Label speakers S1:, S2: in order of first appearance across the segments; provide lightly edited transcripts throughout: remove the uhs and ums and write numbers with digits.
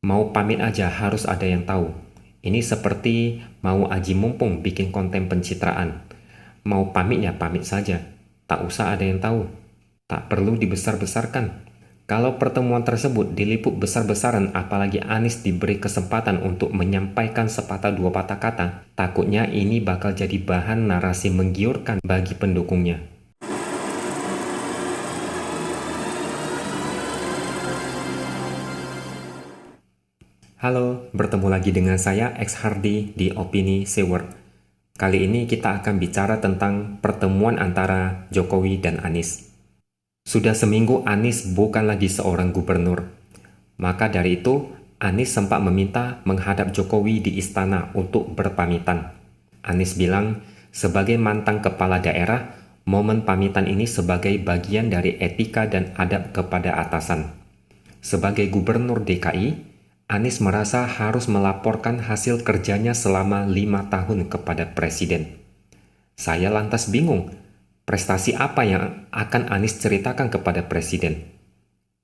S1: Mau pamit aja harus ada yang tahu. Ini seperti mau aji mumpung bikin konten pencitraan. Mau pamit ya pamit saja. Tak usah ada yang tahu. Tak perlu dibesar-besarkan. Kalau pertemuan tersebut diliput besar-besaran apalagi Anies diberi kesempatan untuk menyampaikan sepatah dua patah kata, takutnya ini bakal jadi bahan narasi menggiurkan bagi pendukungnya. Halo, bertemu lagi dengan saya X Hardy di Opini Seward. Kali ini kita akan bicara tentang pertemuan antara Jokowi dan Anies. Sudah seminggu Anies bukan lagi seorang gubernur. Maka dari itu, Anies sempat meminta menghadap Jokowi di istana untuk berpamitan. Anies bilang, sebagai mantan kepala daerah, momen pamitan ini sebagai bagian dari etika dan adab kepada atasan. Sebagai gubernur DKI, Anies merasa harus melaporkan hasil kerjanya selama 5 tahun kepada Presiden. Saya lantas bingung, prestasi apa yang akan Anies ceritakan kepada Presiden?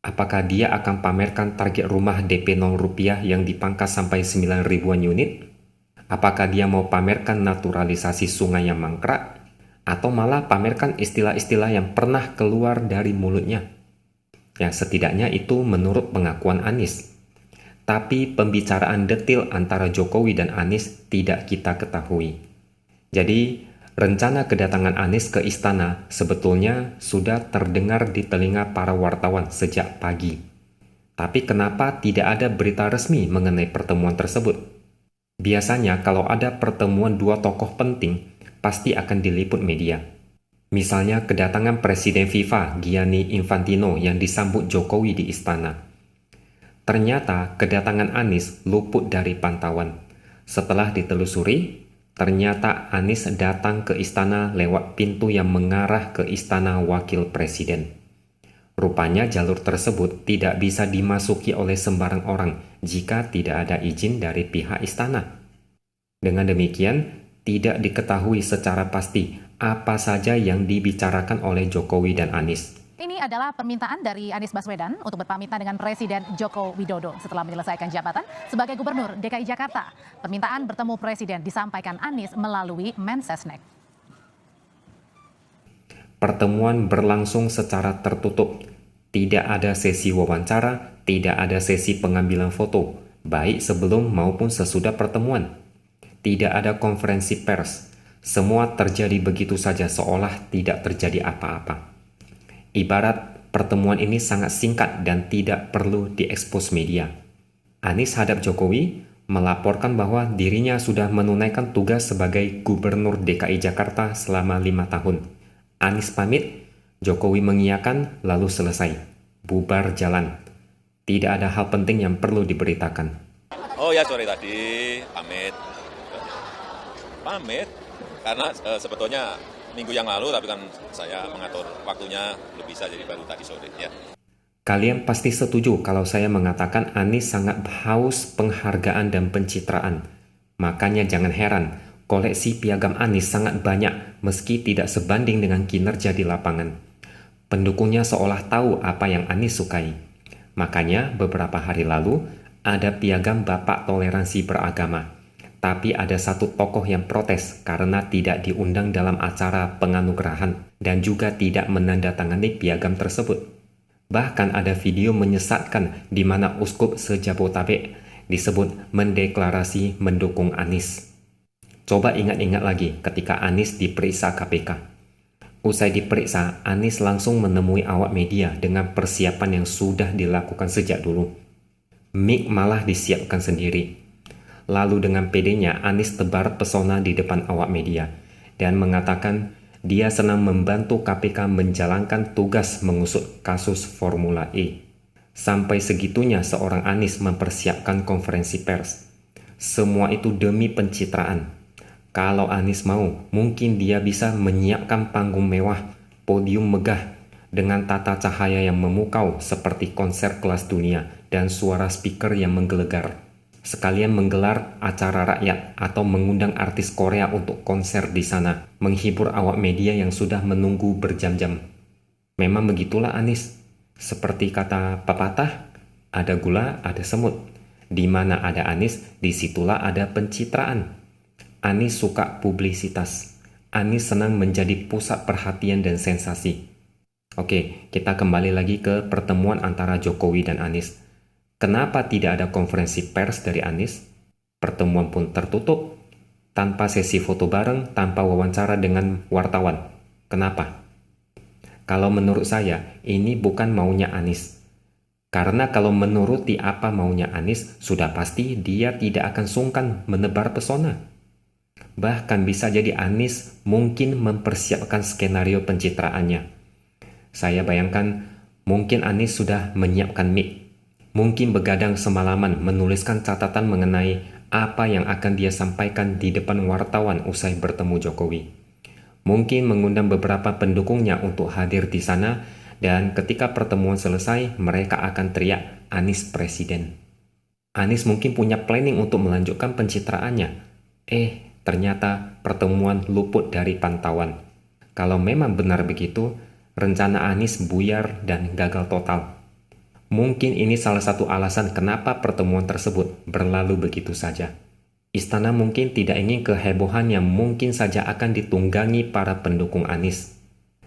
S1: Apakah dia akan pamerkan target rumah DP 0 rupiah yang dipangkas sampai 9 ribuan unit? Apakah dia mau pamerkan naturalisasi sungai yang mangkrak? Atau malah pamerkan istilah-istilah yang pernah keluar dari mulutnya? Ya, setidaknya itu menurut pengakuan Anies. Tapi pembicaraan detail antara Jokowi dan Anies tidak kita ketahui. Jadi, rencana kedatangan Anies ke istana sebetulnya sudah terdengar di telinga para wartawan sejak pagi. Tapi kenapa tidak ada berita resmi mengenai pertemuan tersebut? Biasanya kalau ada pertemuan dua tokoh penting, pasti akan diliput media. Misalnya kedatangan Presiden FIFA Gianni Infantino yang disambut Jokowi di istana. Ternyata kedatangan Anies luput dari pantauan. Setelah ditelusuri, ternyata Anies datang ke istana lewat pintu yang mengarah ke istana wakil presiden. Rupanya jalur tersebut tidak bisa dimasuki oleh sembarang orang jika tidak ada izin dari pihak istana. Dengan demikian, tidak diketahui secara pasti apa saja yang dibicarakan oleh Jokowi dan Anies.
S2: Ini adalah permintaan dari Anies Baswedan untuk berpamitan dengan Presiden Joko Widodo setelah menyelesaikan jabatan sebagai Gubernur DKI Jakarta. Permintaan bertemu Presiden disampaikan Anies melalui Mensesnek.
S1: Pertemuan berlangsung secara tertutup. Tidak ada sesi wawancara, tidak ada sesi pengambilan foto, baik sebelum maupun sesudah pertemuan. Tidak ada konferensi pers. Semua terjadi begitu saja seolah tidak terjadi apa-apa. Ibarat pertemuan ini sangat singkat dan tidak perlu diekspos media. Anies hadap Jokowi melaporkan bahwa dirinya sudah menunaikan tugas sebagai Gubernur DKI Jakarta selama 5 tahun. Anies pamit, Jokowi mengiyakan lalu selesai. Bubar jalan. Tidak ada hal penting yang perlu diberitakan.
S3: Oh ya, sore tadi pamit. Pamit karena sebetulnya minggu yang lalu, tapi kan saya mengatur waktunya belum bisa, jadi baru tadi sore ya.
S1: Kalian pasti setuju kalau saya mengatakan Anies sangat haus penghargaan dan pencitraan. Makanya jangan heran, koleksi piagam Anies sangat banyak meski tidak sebanding dengan kinerja di lapangan. Pendukungnya seolah tahu apa yang Anies sukai. Makanya beberapa hari lalu ada piagam Bapak Toleransi Beragama. Tapi ada satu tokoh yang protes karena tidak diundang dalam acara penganugerahan dan juga tidak menandatangani piagam tersebut. Bahkan ada video menyesatkan di mana uskup se-Jabotabek disebut mendeklarasi mendukung Anies. Coba ingat-ingat lagi ketika Anies diperiksa KPK. Usai diperiksa, Anies langsung menemui awak media dengan persiapan yang sudah dilakukan sejak dulu. Mic malah disiapkan sendiri. Lalu dengan pedenya Anies tebar pesona di depan awak media dan mengatakan dia senang membantu KPK menjalankan tugas mengusut kasus Formula E. Sampai segitunya seorang Anies mempersiapkan konferensi pers. Semua itu demi pencitraan. Kalau Anies mau, mungkin dia bisa menyiapkan panggung mewah, podium megah, dengan tata cahaya yang memukau seperti konser kelas dunia dan suara speaker yang menggelegar. Sekalian menggelar acara rakyat atau mengundang artis Korea untuk konser di sana, menghibur awak media yang sudah menunggu berjam-jam. Memang begitulah Anies. Seperti kata pepatah, ada gula, ada semut. Di mana ada Anies, disitulah ada pencitraan. Anies suka publisitas. Anies senang menjadi pusat perhatian dan sensasi. Oke, kita kembali lagi ke pertemuan antara Jokowi dan Anies. Kenapa tidak ada konferensi pers dari Anies? Pertemuan pun tertutup, tanpa sesi foto bareng, tanpa wawancara dengan wartawan. Kenapa? Kalau menurut saya, ini bukan maunya Anies. Karena kalau menuruti apa maunya Anies, sudah pasti dia tidak akan sungkan menebar pesona. Bahkan bisa jadi Anies mungkin mempersiapkan skenario pencitraannya. Saya bayangkan mungkin Anies sudah menyiapkan mic. Mungkin begadang semalaman menuliskan catatan mengenai apa yang akan dia sampaikan di depan wartawan usai bertemu Jokowi. Mungkin mengundang beberapa pendukungnya untuk hadir di sana, dan ketika pertemuan selesai, mereka akan teriak Anies Presiden. Anies mungkin punya planning untuk melanjutkan pencitraannya. Ternyata pertemuan luput dari pantauan. Kalau memang benar begitu, rencana Anies buyar dan gagal total. Mungkin ini salah satu alasan kenapa pertemuan tersebut berlalu begitu saja. Istana mungkin tidak ingin kehebohan yang mungkin saja akan ditunggangi para pendukung Anies.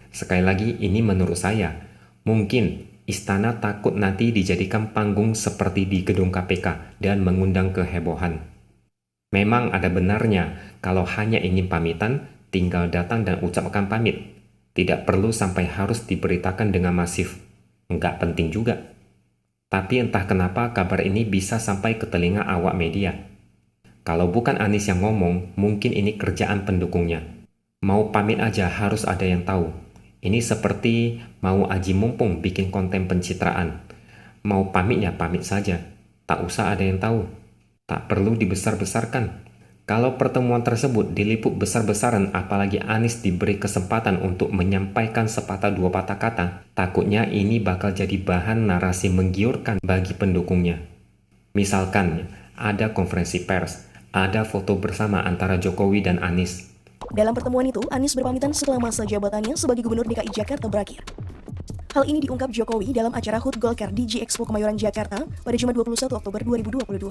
S1: Sekali lagi, ini menurut saya. Mungkin istana takut nanti dijadikan panggung seperti di gedung KPK dan mengundang kehebohan. Memang ada benarnya kalau hanya ingin pamitan, tinggal datang dan ucapkan pamit. Tidak perlu sampai harus diberitakan dengan masif. Nggak penting juga. Tapi entah kenapa kabar ini bisa sampai ke telinga awak media. Kalau bukan Anies yang ngomong, mungkin ini kerjaan pendukungnya. Mau pamit aja harus ada yang tahu. Ini seperti mau aji mumpung bikin konten pencitraan. Mau pamit ya pamit saja. Tak usah ada yang tahu. Tak perlu dibesar-besarkan. Kalau pertemuan tersebut diliput besar-besaran, apalagi Anies diberi kesempatan untuk menyampaikan sepatah dua patah kata, takutnya ini bakal jadi bahan narasi menggiurkan bagi pendukungnya. Misalkan ada konferensi pers, ada foto bersama antara Jokowi dan Anies.
S4: Dalam pertemuan itu, Anies berpamitan setelah masa jabatannya sebagai Gubernur DKI Jakarta berakhir. Hal ini diungkap Jokowi dalam acara HUT Golkar di G Expo Kemayoran, Jakarta pada Jumat 21 Oktober 2022.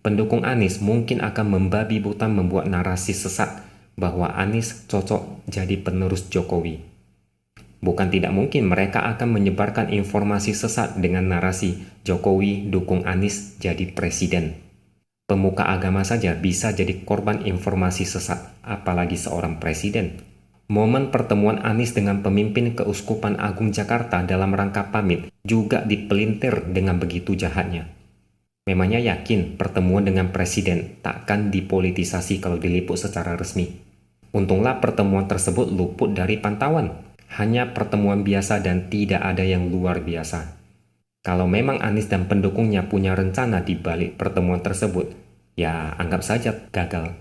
S1: Pendukung Anies mungkin akan membabi buta membuat narasi sesat bahwa Anies cocok jadi penerus Jokowi. Bukan tidak mungkin mereka akan menyebarkan informasi sesat dengan narasi Jokowi dukung Anies jadi presiden. Pemuka agama saja bisa jadi korban informasi sesat, apalagi seorang presiden. Momen pertemuan Anies dengan pemimpin Keuskupan Agung Jakarta dalam rangka pamit juga dipelintir dengan begitu jahatnya. Memangnya yakin pertemuan dengan presiden takkan dipolitisasi kalau diliput secara resmi? Untunglah pertemuan tersebut luput dari pantauan. Hanya pertemuan biasa dan tidak ada yang luar biasa. Kalau memang Anies dan pendukungnya punya rencana di balik pertemuan tersebut, ya anggap saja gagal.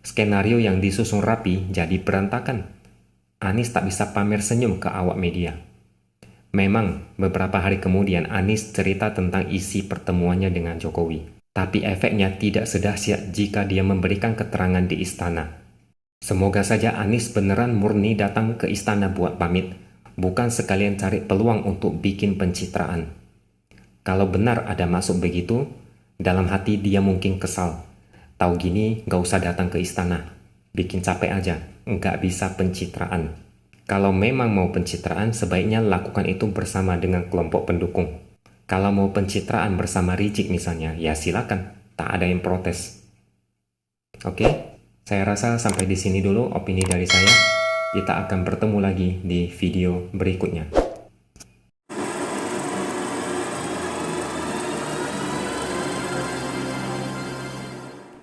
S1: Skenario yang disusun rapi jadi berantakan. Anies tak bisa pamer senyum ke awak media. Memang beberapa hari kemudian Anies cerita tentang isi pertemuannya dengan Jokowi. Tapi efeknya tidak sedahsyat jika dia memberikan keterangan di istana. Semoga saja Anies beneran murni datang ke istana buat pamit, bukan sekalian cari peluang untuk bikin pencitraan. Kalau benar ada maksud begitu, dalam hati dia mungkin kesal. Tahu gini gak usah datang ke istana, bikin capek aja, nggak bisa pencitraan. Kalau memang mau pencitraan, sebaiknya lakukan itu bersama dengan kelompok pendukung. Kalau mau pencitraan bersama Rizik misalnya, ya silakan, tak ada yang protes. Oke, saya rasa sampai di sini dulu opini dari saya. Kita akan bertemu lagi di video berikutnya.